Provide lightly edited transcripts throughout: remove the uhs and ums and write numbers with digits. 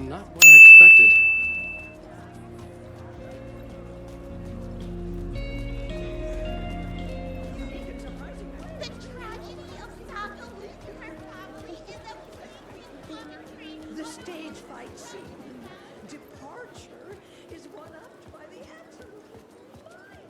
not what I expected. The tragedy of Saga losing her family is a bleeding poetry. The stage fight scene. Departure is one-upped by the absolute mind-frying.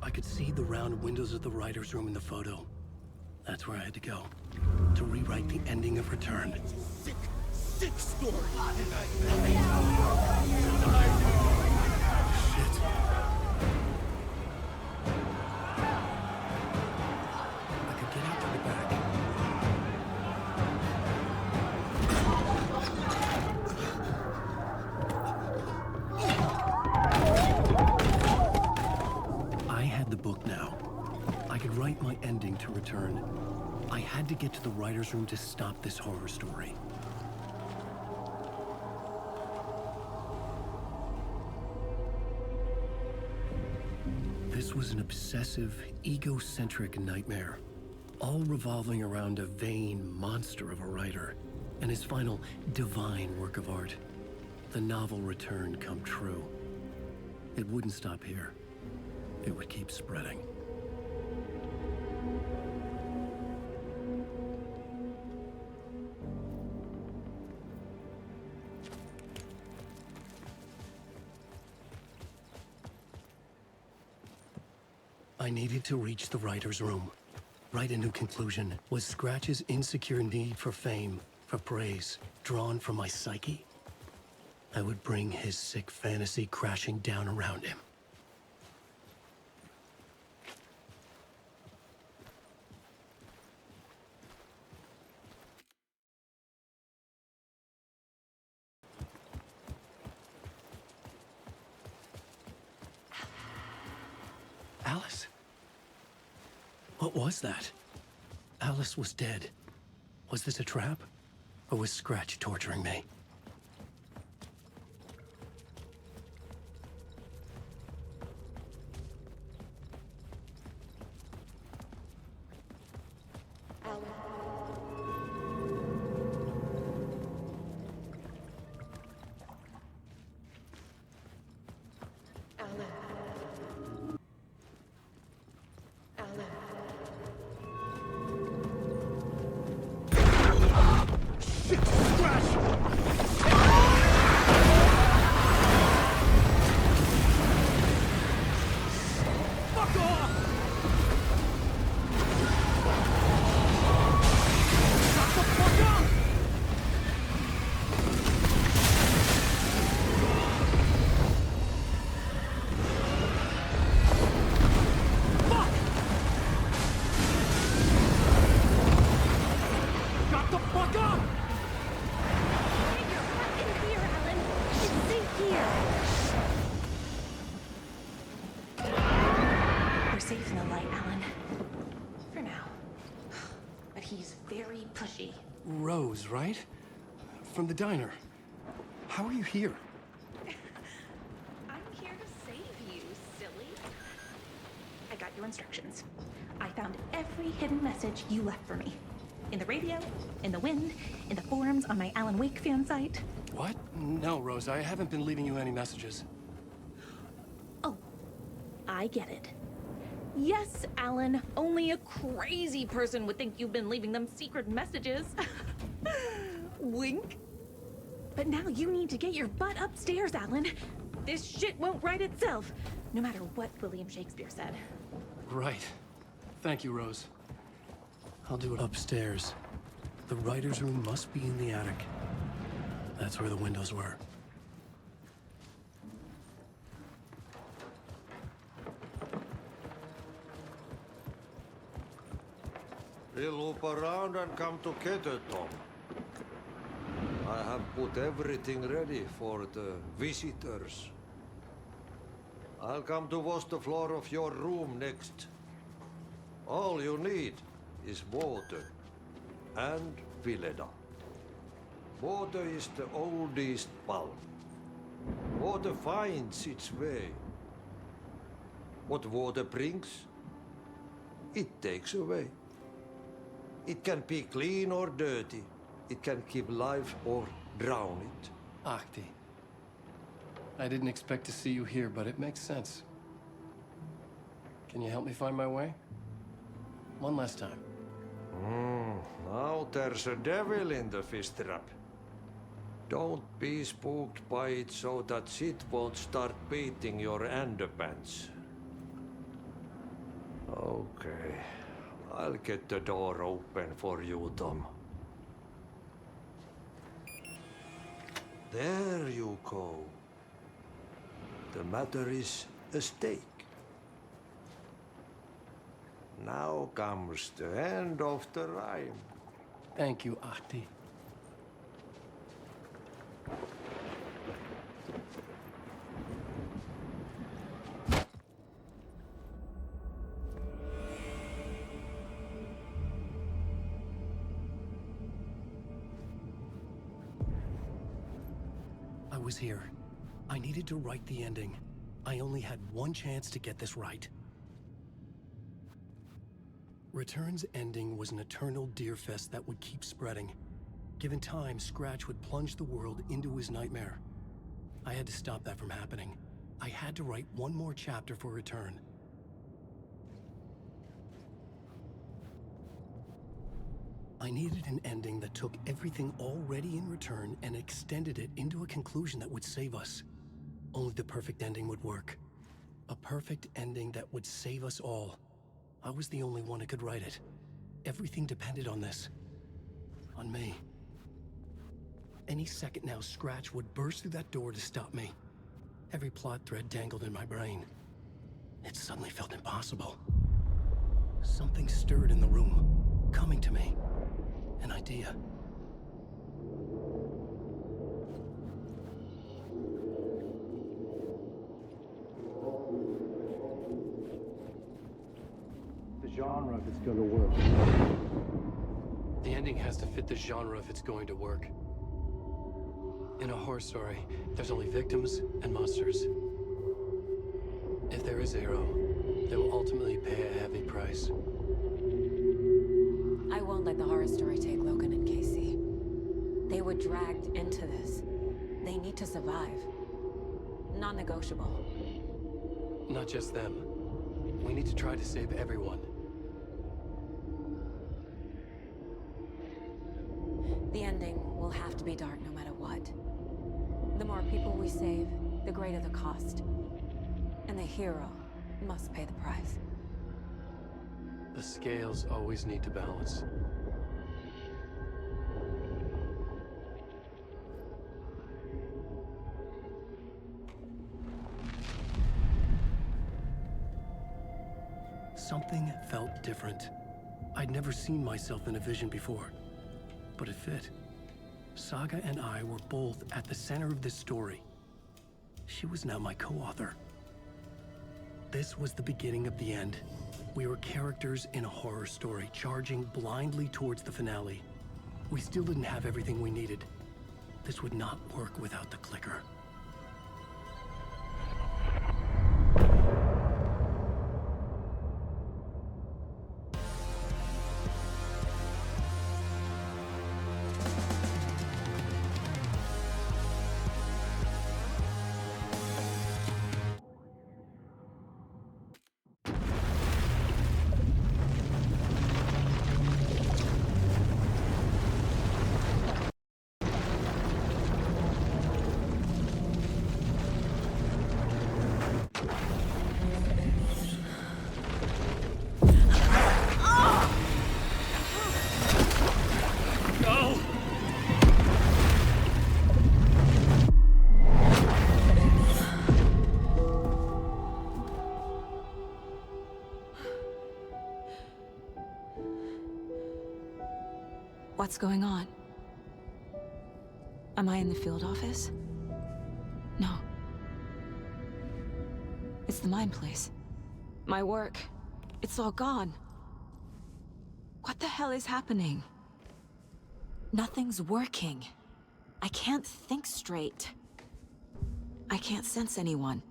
I could see the round windows of the writer's room in the photo. That's where I had to go. To rewrite the ending of Return. Sick, sick story. Shit. I could get out to the back. I had the book now. I could write my ending to Return. I had to get to the writer's room to stop this horror story. This was an obsessive, egocentric nightmare, all revolving around a vain monster of a writer and his final divine work of art, the novel Return come true. It wouldn't stop here. It would keep spreading. I needed to reach the writer's room. Write a new conclusion. Was Scratch's insecure need for fame, for praise, drawn from my psyche? I would bring his sick fantasy crashing down around him. Alice? What was that? Alice was dead. Was this a trap? Or was Scratch torturing me? Rose, right? From the diner. How are you here? I'm here to save you, silly. I got your instructions. I found every hidden message you left for me. In the radio, in the wind, in the forums on my Alan Wake fan site. What? No, Rose, I haven't been leaving you any messages. Oh, I get it. Yes, Alan, only a crazy person would think you've been leaving them secret messages. Wink. But now you need to get your butt upstairs, Alan. This shit won't write itself, no matter what William Shakespeare said. Right. Thank you, Rose. I'll do it upstairs. The writer's room must be in the attic. That's where the windows were. We'll loop around and come to Tom. I have put everything ready for the visitors. I'll come to wash the floor of your room next. All you need is water and Vileda. Water is the oldest bulb. Water finds its way. What water brings, it takes away. It can be clean or dirty. It can keep life or drown it. Ahti. I didn't expect to see you here, but it makes sense. Can you help me find my way? One last time. Now there's a devil in the fish trap. Don't be spooked by it so that shit won't start beating your underpants. Okay. I'll get the door open for you, Tom. There you go. The matter is a stake. Now comes the end of the rhyme. Thank you, Ahti. I was here. I needed to write the ending. I only had one chance to get this right. Return's ending was an eternal deerfest that would keep spreading. Given time, Scratch would plunge the world into his nightmare. I had to stop that from happening. I had to write one more chapter for Return. I needed an ending that took everything already in Return and extended it into a conclusion that would save us. Only the perfect ending would work. A perfect ending that would save us all. I was the only one who could write it. Everything depended on this. On me. Any second now, Scratch would burst through that door to stop me. Every plot thread dangled in my brain. It suddenly felt impossible. Something stirred in the room, coming to me. An idea. The genre if it's going to work. The ending has to fit the genre if it's going to work. In a horror story, there's only victims and monsters. If there is a hero, they will ultimately pay a heavy price. I won't let the horror story take Logan and Casey. They were dragged into this. They need to survive. Non-negotiable. Not just them. We need to try to save everyone. The ending will have to be dark no matter what. The more people we save, the greater the cost. And the hero must pay the price. The scales always need to balance. Something felt different. I'd never seen myself in a vision before, but it fit. Saga and I were both at the center of this story. She was now my co-author. This was the beginning of the end. We were characters in a horror story, charging blindly towards the finale. We still didn't have everything we needed. This would not work without the clicker. What's going on? Am I in the field office? No. It's the mine place. My work. It's all gone. What the hell is happening? Nothing's working. I can't think straight. I can't sense anyone.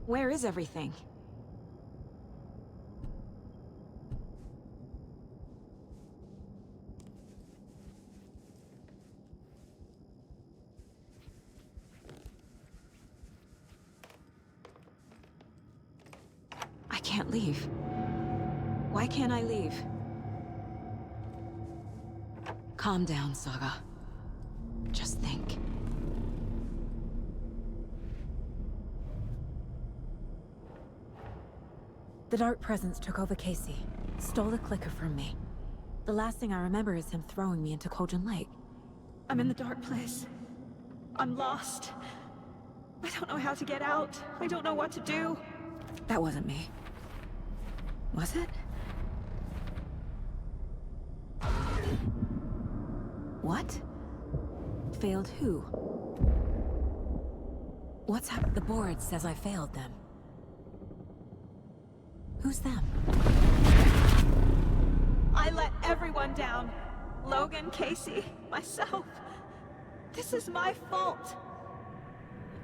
Where is everything? I can't leave. Why can't I leave? Calm down, Saga. Just think. The Dark Presence took over Casey, stole the clicker from me. The last thing I remember is him throwing me into Cauldron Lake. I'm in the dark place. I'm lost. I don't know how to get out. I don't know what to do. That wasn't me. Was it? What? Failed who? What's happened? The board says I failed them. Who's them? I let everyone down. Logan, Casey, myself. This is my fault.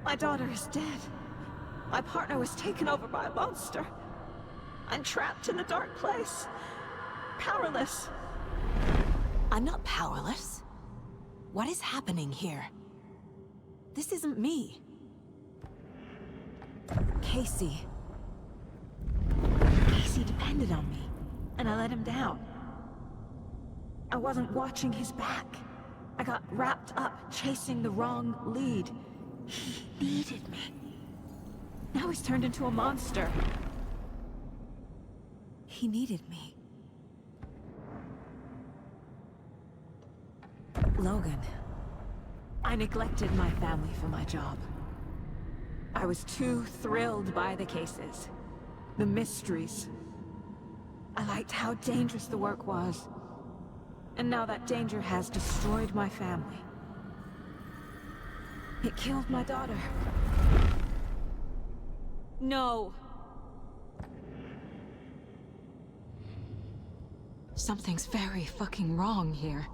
My daughter is dead. My partner was taken over by a monster. I'm trapped in the dark place. Powerless. I'm not powerless. What is happening here? This isn't me. Casey. Casey depended on me, and I let him down. I wasn't watching his back. I got wrapped up chasing the wrong lead. He needed me. Now he's turned into a monster. He needed me. Logan. I neglected my family for my job. I was too thrilled by the cases. The mysteries. I liked how dangerous the work was. And now that danger has destroyed my family. It killed my daughter. No. Something's very fucking wrong here.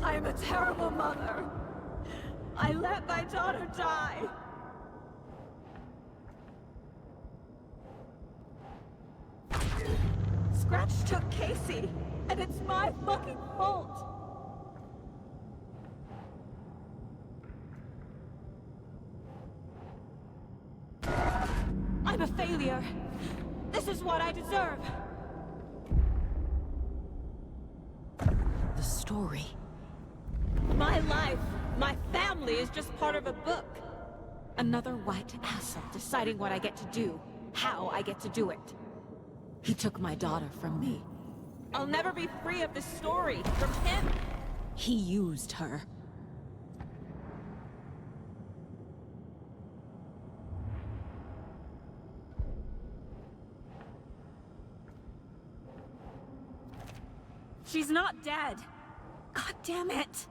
I am a terrible mother. I let my daughter die. Scratch took Casey, and it's my fucking fault. I'm a failure. This is what I deserve. The story. My life, my family is just part of a book. Another white asshole deciding what I get to do, how I get to do it. He took my daughter from me. I'll never be free of this story from him. He used her. She's not dead. God damn it.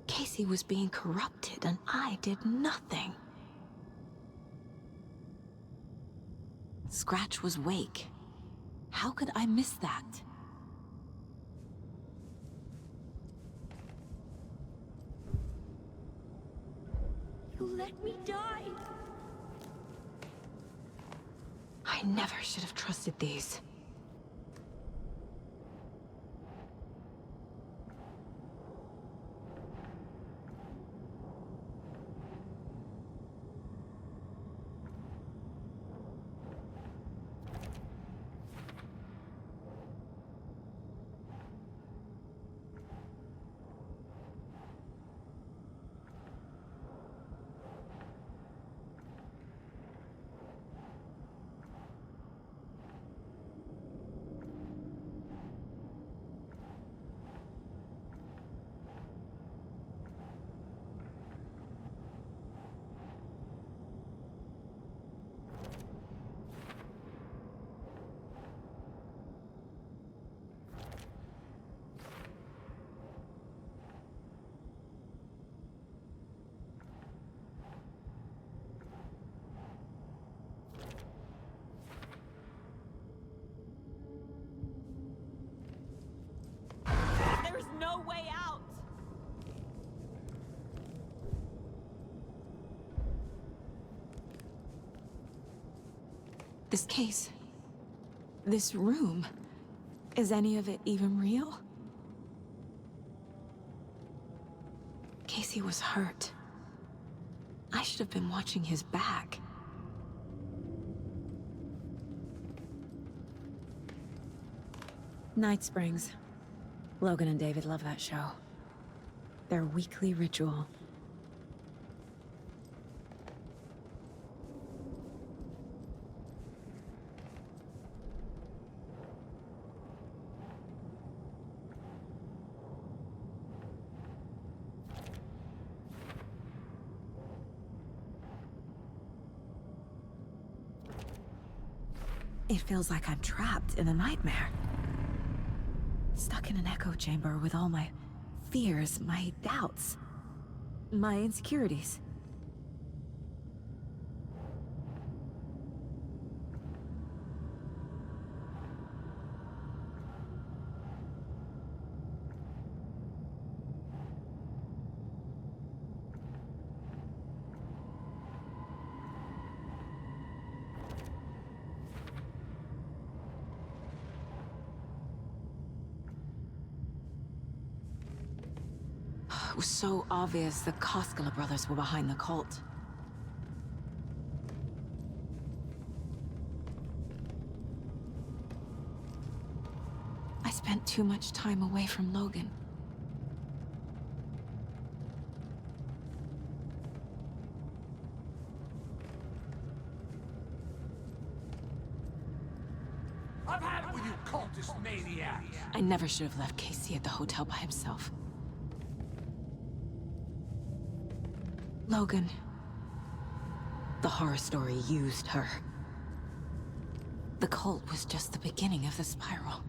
Casey was being corrupted, and I did nothing. Scratch was Wake. How could I miss that? You let me die. I never should have trusted these. This case. This room. Is any of it even real? Casey was hurt. I should have been watching his back. Night Springs. Logan and David love that show. Their weekly ritual. It feels like I'm trapped in a nightmare. Stuck in an echo chamber with all my fears, my doubts, my insecurities. It was so obvious the Koskela brothers were behind the cult. I spent too much time away from Logan. I've had it with you cultist maniacs! I never should have left Casey at the hotel by himself. Logan. The horror story used her. The cult was just the beginning of the spiral.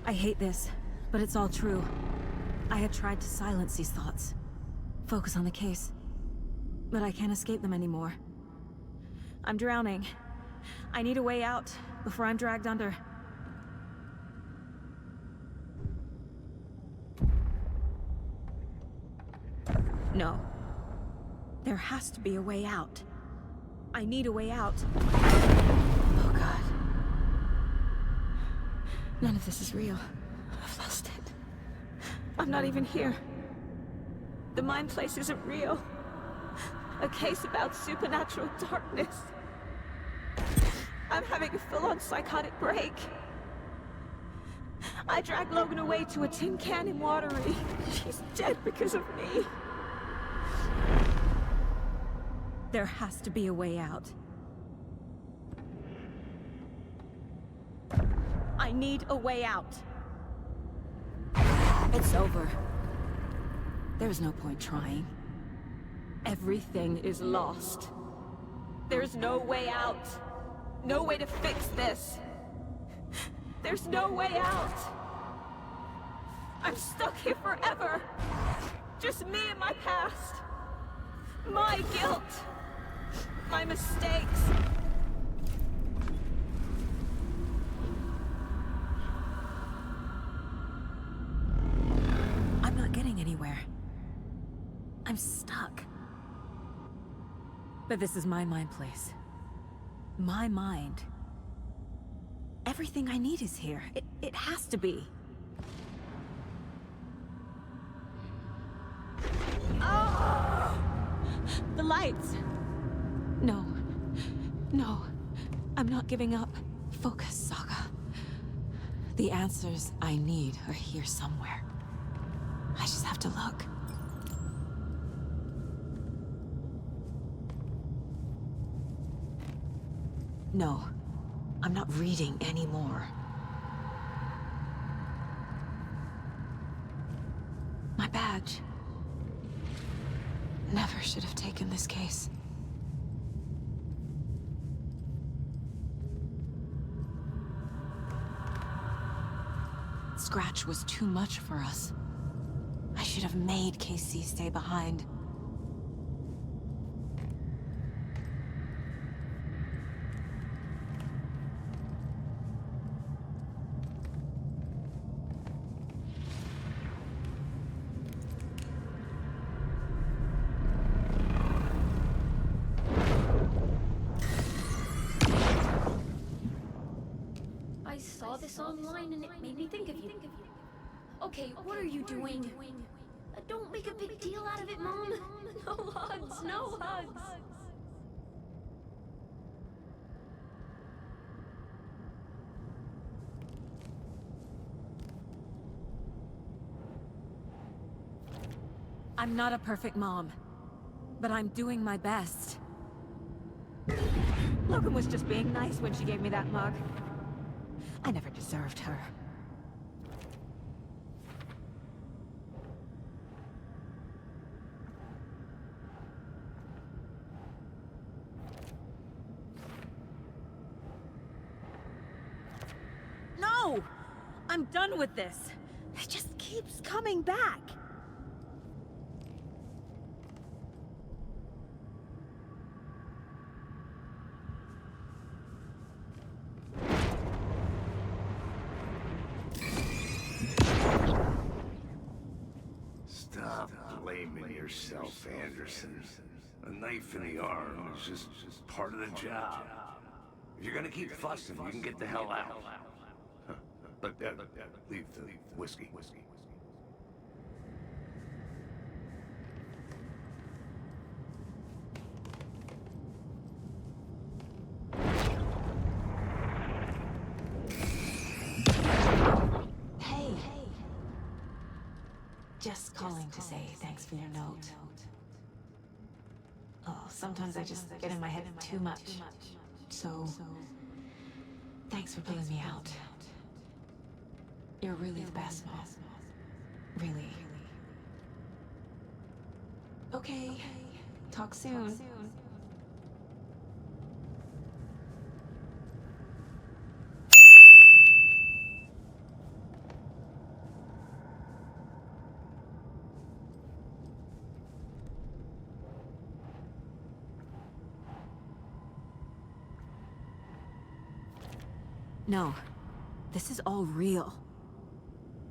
I hate this, but it's all true. I had tried to silence these thoughts. Focus on the case. But I can't escape them anymore. I'm drowning. I need a way out before I'm dragged under. No. There has to be a way out. I need a way out. Oh God. None of this is real. I've lost it. I'm not even here. The mind place isn't real. A case about supernatural darkness. I'm having a full-on psychotic break. I dragged Logan away to a tin can in Watery. She's dead because of me. There has to be a way out. I need a way out. It's over. There's no point trying. Everything is lost. There's no way out. No way to fix this. There's no way out. I'm stuck here forever. Just me and my past. My guilt. My mistakes. I'm not getting anywhere. I'm stuck. But this is my mind place. My mind. Everything I need is here. It has to be. Oh! The lights! No. No. I'm not giving up. Focus, Saga. The answers I need are here somewhere. I just have to look. No, I'm not reading anymore. My badge. Never should have taken this case. Scratch was too much for us. I should have made Casey stay behind. I saw this online and it made me think of you. Okay, what are you doing? Don't make a big deal out of it, Mom. No hugs, no hugs. I'm not a perfect mom, but I'm doing my best. Logan was just being nice when she gave me that mug. I never deserved her. No! I'm done with this. It just keeps coming back. Stop blaming yourself, Anderson. A knife in the arm is just part of the job. If you're gonna keep fussing, you can get the hell out. Huh. But leave the whiskey. Hey. Just calling to say thanks for your note. Oh, sometimes I just get in my head too much. So, thanks for pulling me out. You're really the best, Mom. Really. Okay. Talk soon. No. This is all real.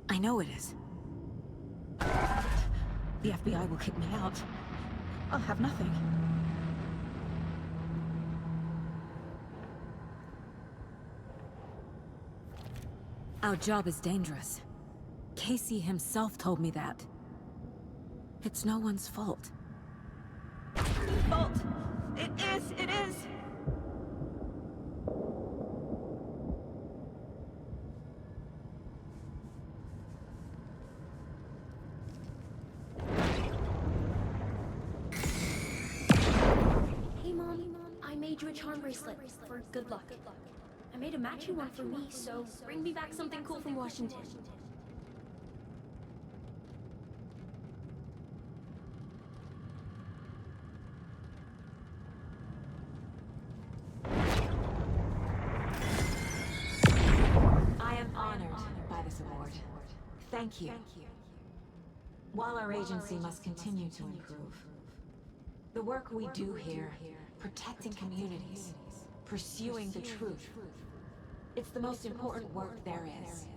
I know it is. The FBI will kick me out. I'll have nothing. Our job is dangerous. Casey himself told me that. It's no one's fault. Fault. It is. Hey, Mom, I made you a charm bracelet for good luck. I made a matching one for me, so bring me back something cool from Washington. I am honored by this award. Thank you. While our agency must continue to improve, the work we do here, protecting communities, pursuing the truth, it's the most important work there is.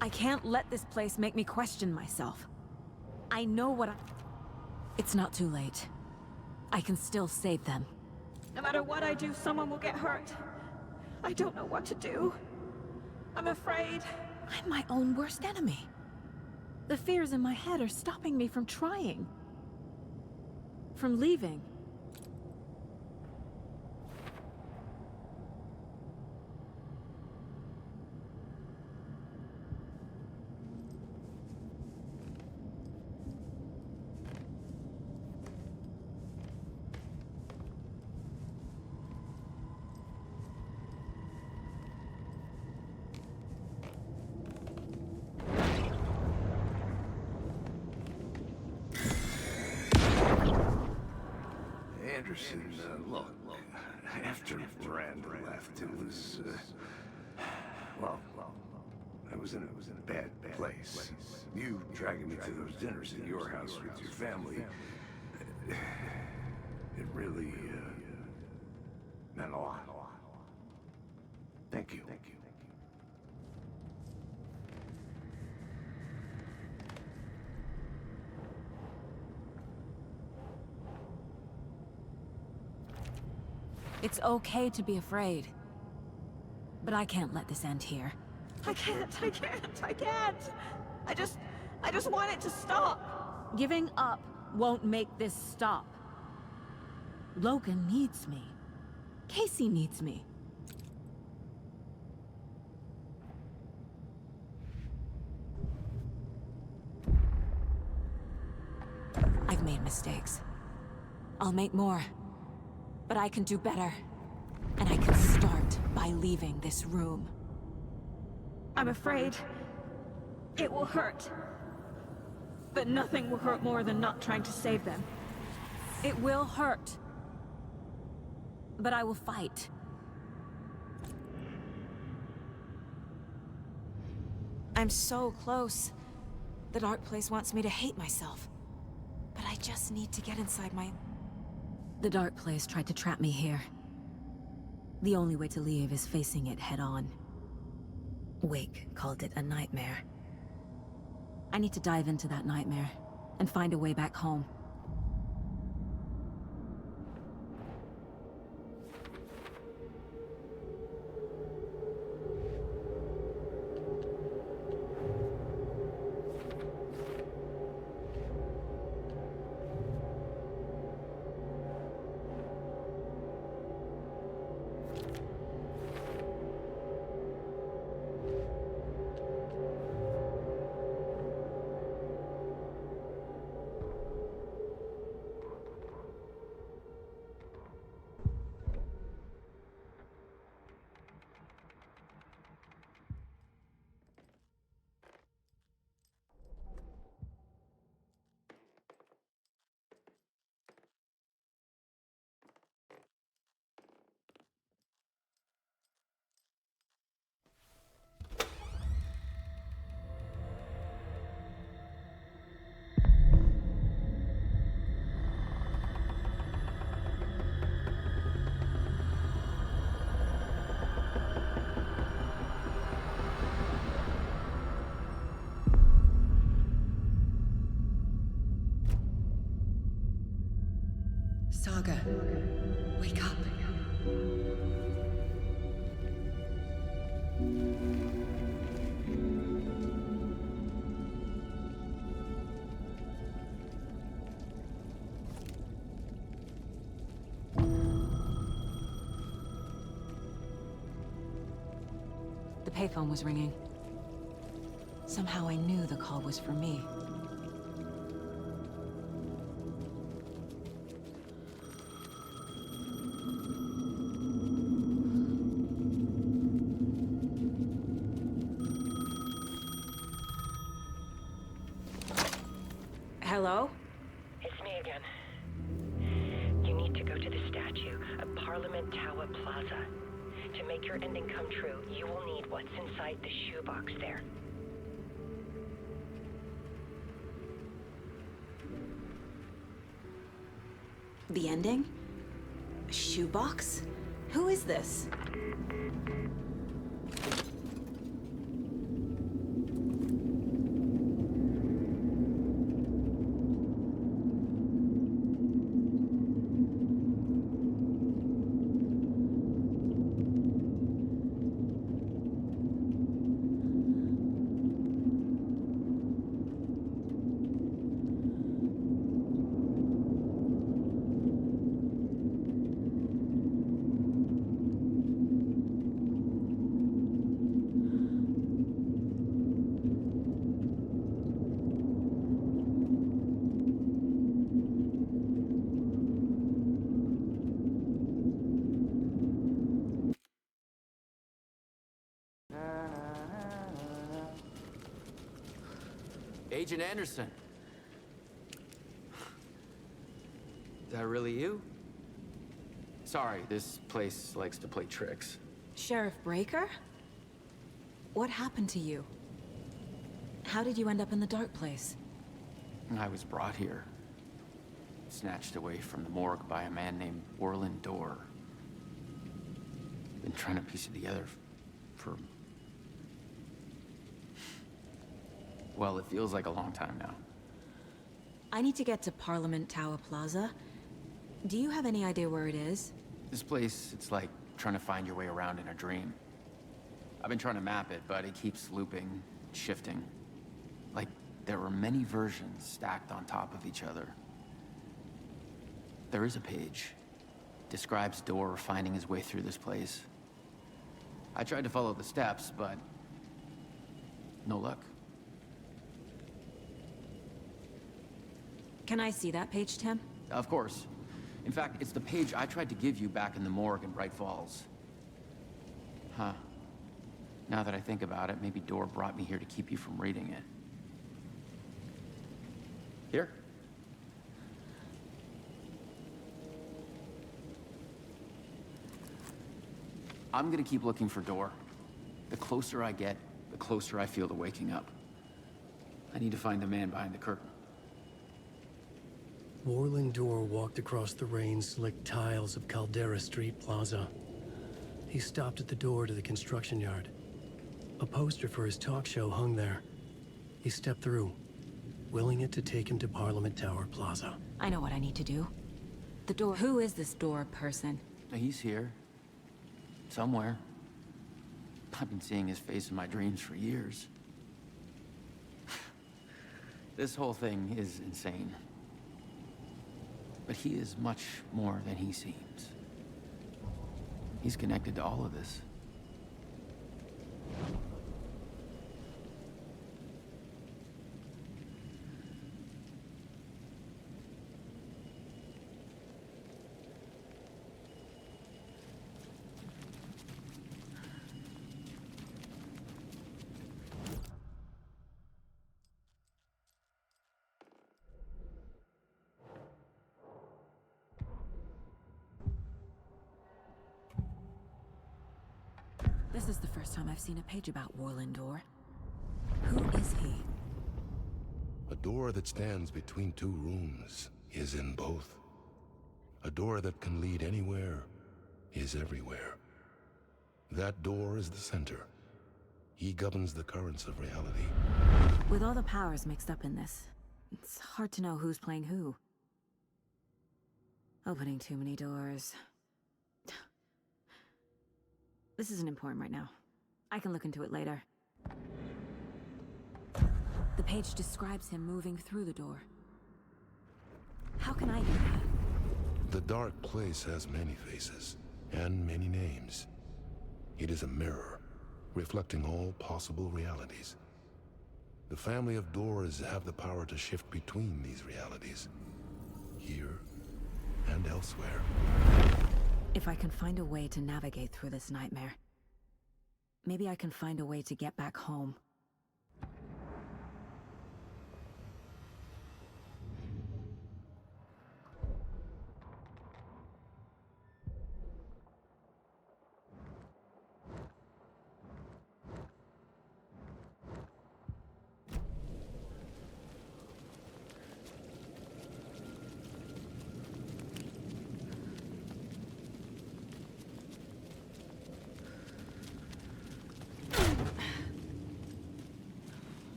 I can't let this place make me question myself. I know what It's not too late. I can still save them. No matter what I do, someone will get hurt. I don't know what to do. I'm afraid. I'm my own worst enemy. The fears in my head are stopping me from trying. From leaving. Anderson, look, after Miranda left, it was, well, I was in a bad place. You dragging me to those dinners at your house with your family, it really, meant a lot. Thank you. It's okay to be afraid. But I can't let this end here. I can't. I just want it to stop. Giving up won't make this stop. Logan needs me. Casey needs me. I've made mistakes. I'll make more. But I can do better. And I can start by leaving this room. I'm afraid it will hurt. But nothing will hurt more than not trying to save them. It will hurt. But I will fight. I'm so close. The dark place wants me to hate myself. But I just need to get inside my... The dark place tried to trap me here. The only way to leave is facing it head-on. Wake called it a nightmare. I need to dive into that nightmare and find a way back home. Saga, wake up. The payphone was ringing. Somehow I knew the call was for me. Hello? It's me again. You need to go to the statue at Parliament Tower Plaza. To make your ending come true, you will need what's inside the shoebox there. The ending? A shoebox? Who is this? Agent Anderson. Is that really you? Sorry, this place likes to play tricks. Sheriff Breaker? What happened to you? How did you end up in the dark place? I was brought here. Snatched away from the morgue by a man named Orland Dorr. Been trying to piece it together for... well, it feels like a long time now. I need to get to Parliament Tower Plaza. Do you have any idea where it is? This place, it's like trying to find your way around in a dream. I've been trying to map it, but it keeps looping, shifting. Like there are many versions stacked on top of each other. There is a page. Describes Dorr finding his way through this place. I tried to follow the steps, but no luck. Can I see that page, Tim? Of course. In fact, it's the page I tried to give you back in the morgue in Bright Falls. Huh. Now that I think about it, maybe Dorr brought me here to keep you from reading it. Here. I'm gonna keep looking for Dorr. The closer I get, the closer I feel to waking up. I need to find the man behind the curtain. Orland Dorr walked across the rain-slicked tiles of Caldera Street Plaza. He stopped at the door to the construction yard. A poster for his talk show hung there. He stepped through, willing it to take him to Parliament Tower Plaza. I know what I need to do. The door. Who is this Dorr person? He's here. Somewhere. I've been seeing his face in my dreams for years. This whole thing is insane. But he is much more than he seems. He's connected to all of this. This is the first time I've seen a page about Orland Dorr. Who is he? A door that stands between two rooms is in both. A door that can lead anywhere is everywhere. That door is the center. He governs the currents of reality. With all the powers mixed up in this, it's hard to know who's playing who. Opening too many doors. This isn't important right now. I can look into it later. The page describes him moving through the door. How can I do that? The dark place has many faces, and many names. It is a mirror, reflecting all possible realities. The family of Doors have the power to shift between these realities, here and elsewhere. If I can find a way to navigate through this nightmare, maybe I can find a way to get back home.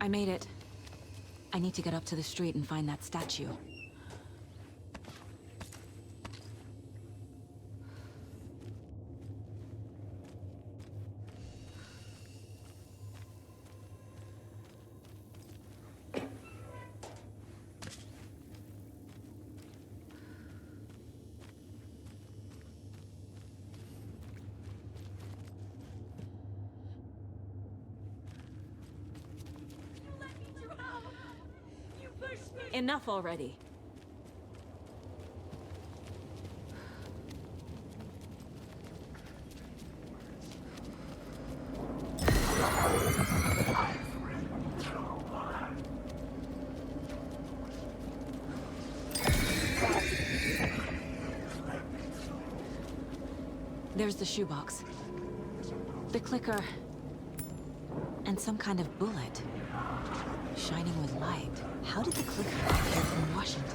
I made it. I need to get up to the street and find that statue. Enough already. There's the shoebox. The clicker. And some kind of bullet. Shining with light. How did the clicker appear from Washington?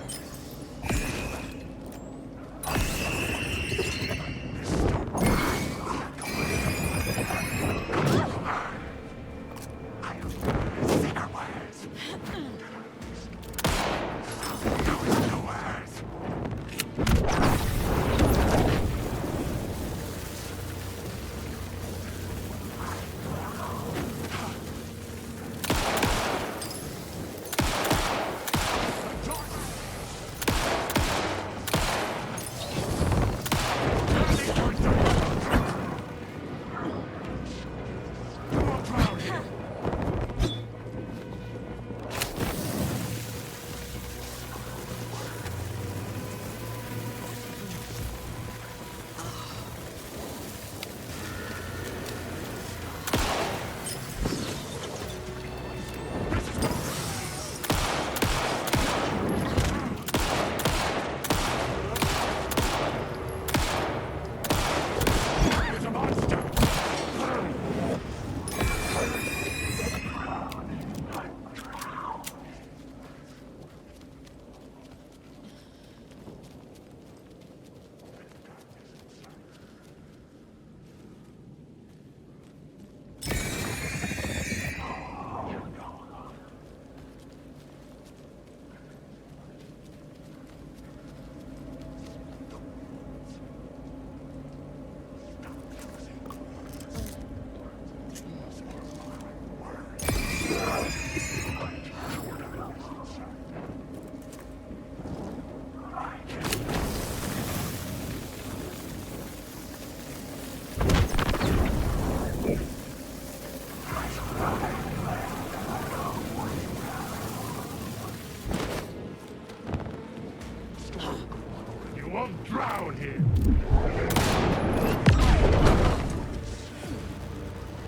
Drown here!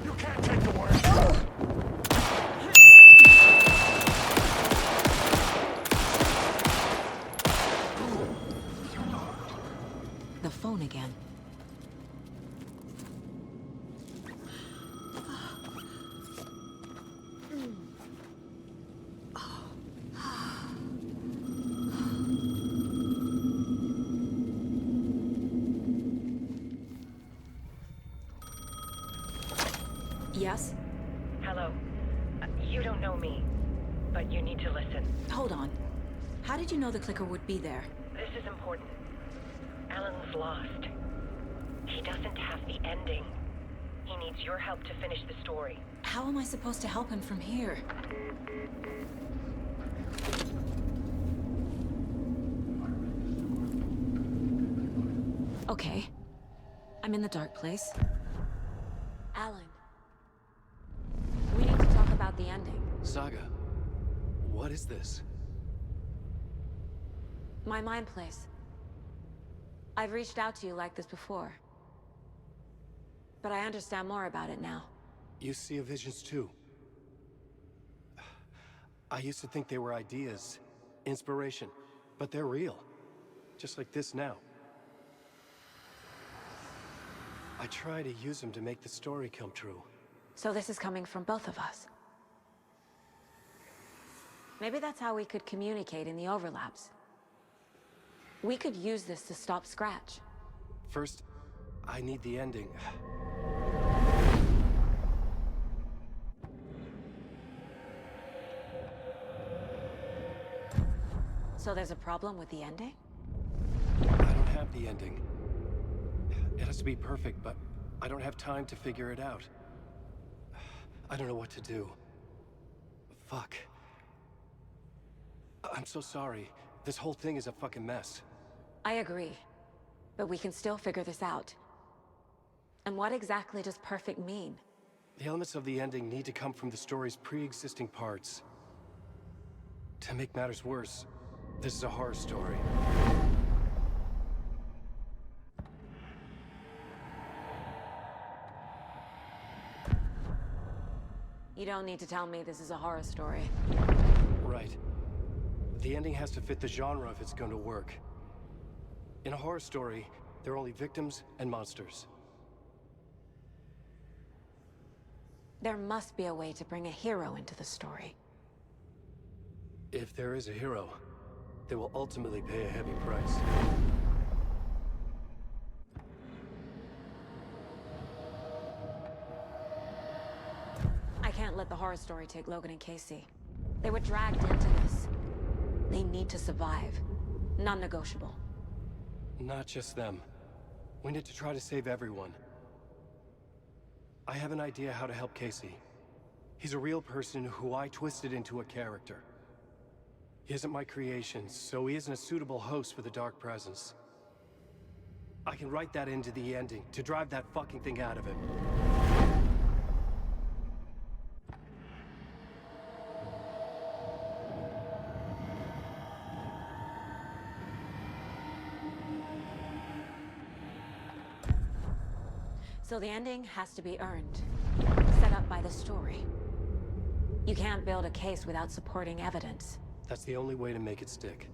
You can't take the word! The phone again. Yes? Hello. You don't know me, but you need to listen. Hold on. How did you know the clicker would be there? This is important. Alan's lost. He doesn't have the ending. He needs your help to finish the story. How am I supposed to help him from here? Okay. I'm in the dark place. Alan. We need to talk about the ending. Saga, what is this? My mind place. I've reached out to you like this before. But I understand more about it now. You see visions too. I used to think they were ideas, inspiration, but they're real. Just like this now. I try to use them to make the story come true. So this is coming from both of us. Maybe that's how we could communicate in the overlaps. We could use this to stop Scratch. First, I need the ending. So there's a problem with the ending? I don't have the ending. It has to be perfect, but I don't have time to figure it out. I don't know what to do. Fuck. I'm so sorry. This whole thing is a fucking mess. I agree. But we can still figure this out. And what exactly does perfect mean? The elements of the ending need to come from the story's pre-existing parts. To make matters worse, this is a horror story. You don't need to tell me this is a horror story. Right. The ending has to fit the genre if it's going to work. In a horror story, there are only victims and monsters. There must be a way to bring a hero into the story. If there is a hero, they will ultimately pay a heavy price. I can't let the horror story take Logan and Casey. They were dragged into this. They need to survive. Non-negotiable. Not just them. We need to try to save everyone. I have an idea how to help Casey. He's a real person who I twisted into a character. He isn't my creation, so he isn't a suitable host for the Dark Presence. I can write that into the ending to drive that fucking thing out of him. So the ending has to be earned, set up by the story. You can't build a case without supporting evidence. That's the only way to make it stick.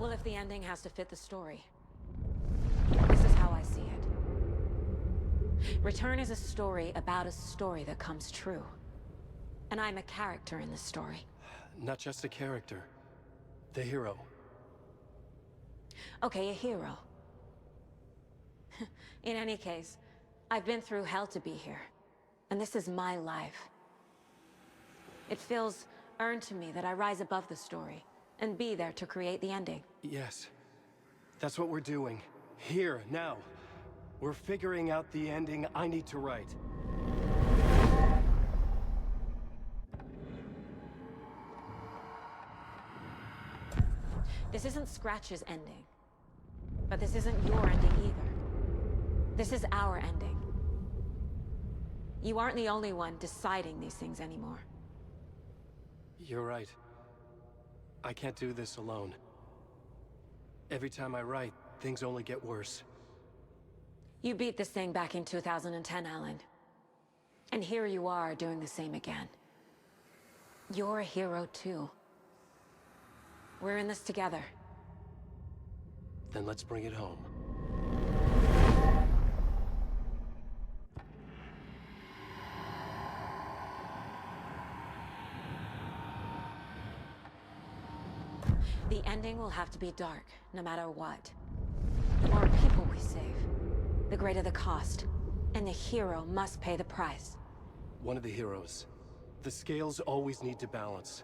Well, if the ending has to fit the story, this is how I see it. Return is a story about a story that comes true. And I'm a character in this story. Not just a character. The hero. Okay, a hero. In any case, I've been through hell to be here. And this is my life. It feels earned to me that I rise above the story and be there to create the ending. Yes. That's what we're doing. Here, now. We're figuring out the ending I need to write. This isn't Scratch's ending. But this isn't your ending either. This is our ending. You aren't the only one deciding these things anymore. You're right. I can't do this alone. Every time I write, things only get worse. You beat this thing back in 2010, Alan. And here you are doing the same again. You're a hero too. We're in this together. Then let's bring it home. The ending will have to be dark, no matter what. The more people we save, the greater the cost. And the hero must pay the price. One of the heroes. The scales always need to balance.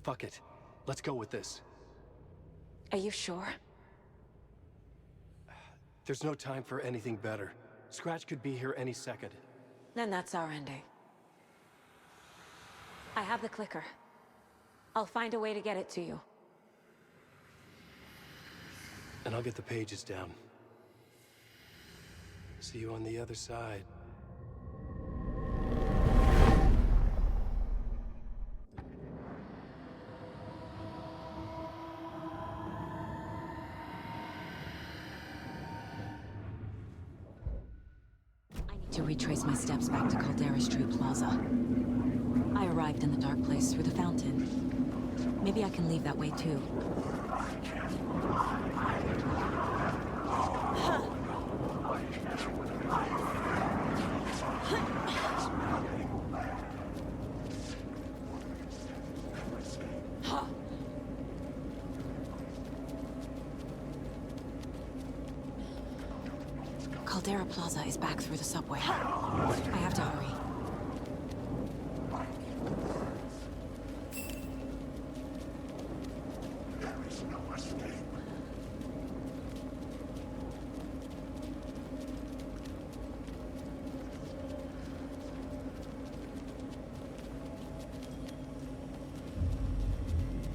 Fuck it. Let's go with this. Are you sure? There's no time for anything better. Scratch could be here any second. Then that's our ending. I have the clicker. I'll find a way to get it to you. And I'll get the pages down. See you on the other side. To retrace my steps back to Caldera Street Plaza. I arrived in the dark place through the fountain. Maybe I can leave that way too. Caldera Plaza is back through the subway. I have to hurry. There is no escape.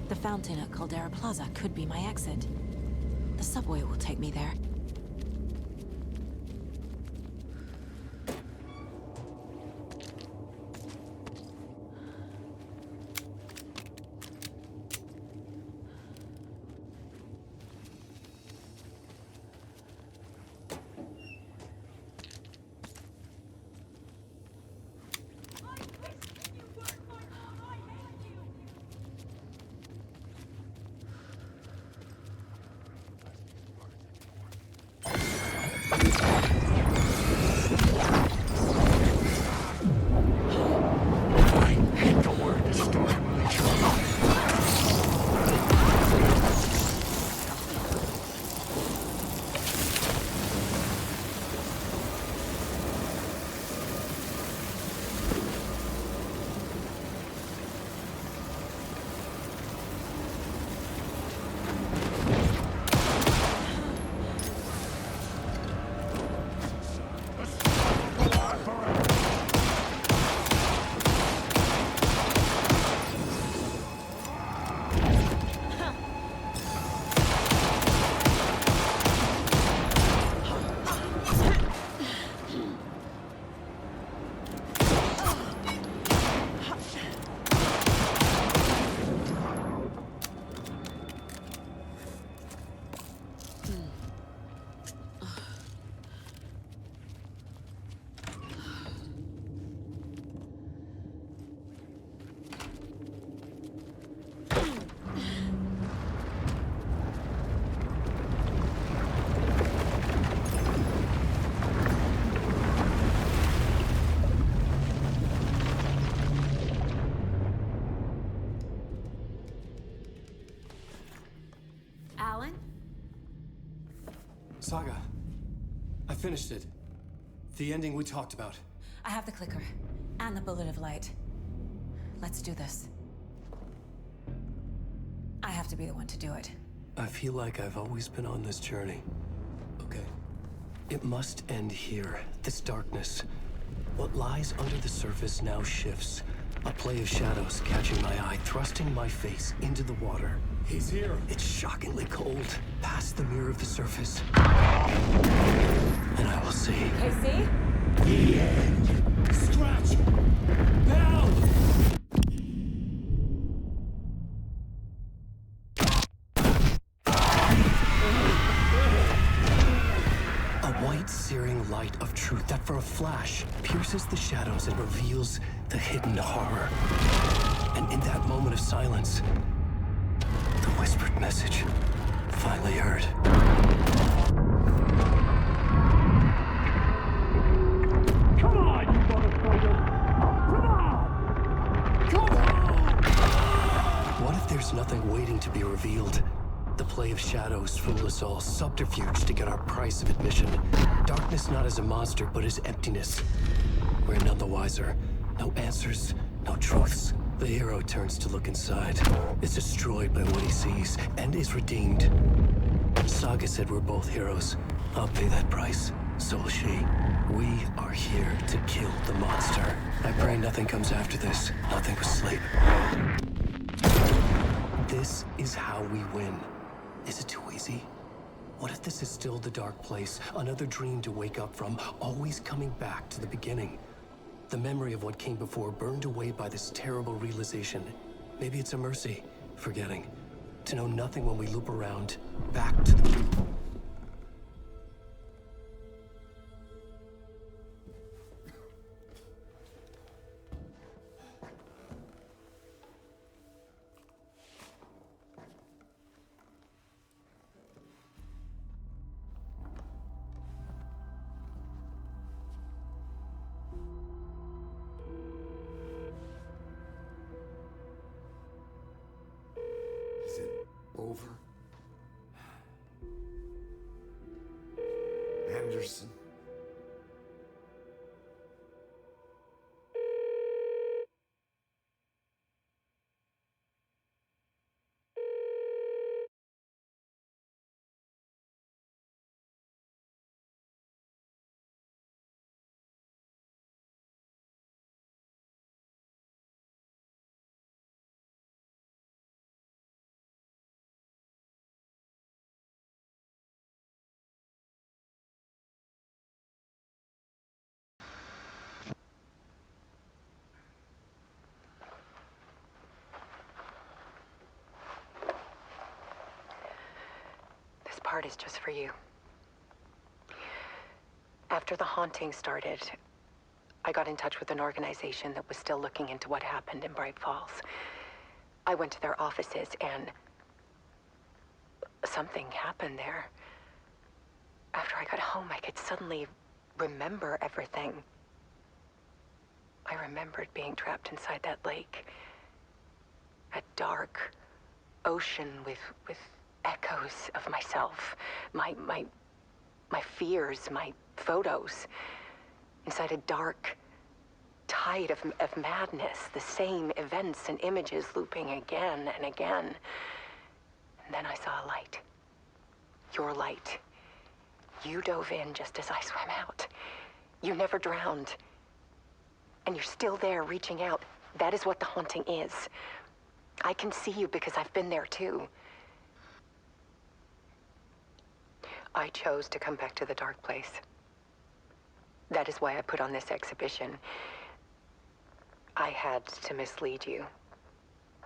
The fountain at Caldera Plaza could be my exit. The subway will take me there. Saga, I finished it. The ending we talked about. I have the clicker and the bullet of light. Let's do this. I have to be the one to do it. I feel like I've always been on this journey. Okay. It must end here. This darkness. What lies under the surface now shifts. A play of shadows catching my eye, thrusting my face into the water. He's here. It's shockingly cold, past the mirror of the surface. And I will see. Casey? The end. Scratch! Bell! A white, searing light of truth that for a flash pierces the shadows and reveals the hidden horror. And in that moment of silence, the whispered message finally heard. Come on, you motherfucker! Come on! Come on! What if there's nothing waiting to be revealed? The play of shadows fool us all, subterfuge to get our price of admission. Darkness not as a monster, but as emptiness. We're none the wiser. No answers, no truths. The hero turns to look inside, is destroyed by what he sees, and is redeemed. Saga said we're both heroes. I'll pay that price. So will she. We are here to kill the monster. I pray nothing comes after this. Nothing but sleep. This is how we win. Is it too easy? What if this is still the dark place? Another dream to wake up from, always coming back to the beginning? The memory of what came before burned away by this terrible realization. Maybe it's a mercy, forgetting. To know nothing when we loop around, back to the... Is it over? Anderson? part is just for you. After the haunting started, I got in touch with an organization that was still looking into what happened in Bright Falls. I went to their offices and something happened there. After I got home, I could suddenly remember everything. I remembered being trapped inside that lake. A dark ocean with echoes of myself. My fears, my photos. Inside a dark tide of madness. The same events and images looping again and again. And then I saw a light. Your light. You dove in just as I swam out. You never drowned. And you're still there reaching out. That is what the haunting is. I can see you because I've been there too. I chose to come back to the dark place. That is why I put on this exhibition. I had to mislead you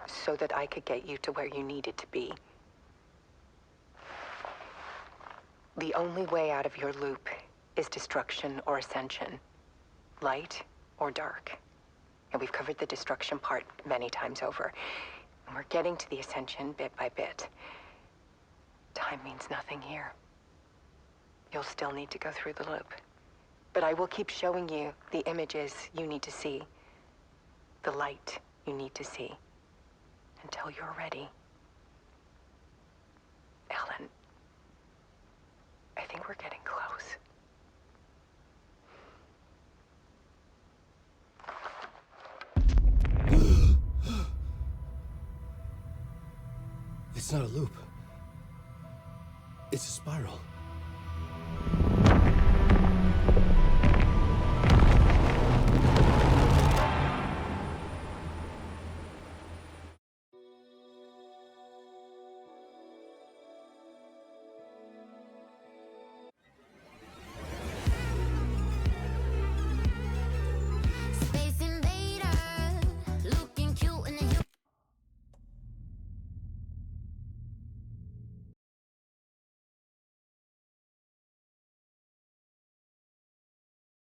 so that I could get you to where you needed to be. The only way out of your loop is destruction or ascension, light or dark. And we've covered the destruction part many times over. And we're getting to the ascension bit by bit. Time means nothing here. You'll still need to go through the loop. But I will keep showing you the images you need to see, the light you need to see, until you're ready. Ellen, I think we're getting close. It's not a loop. It's a spiral.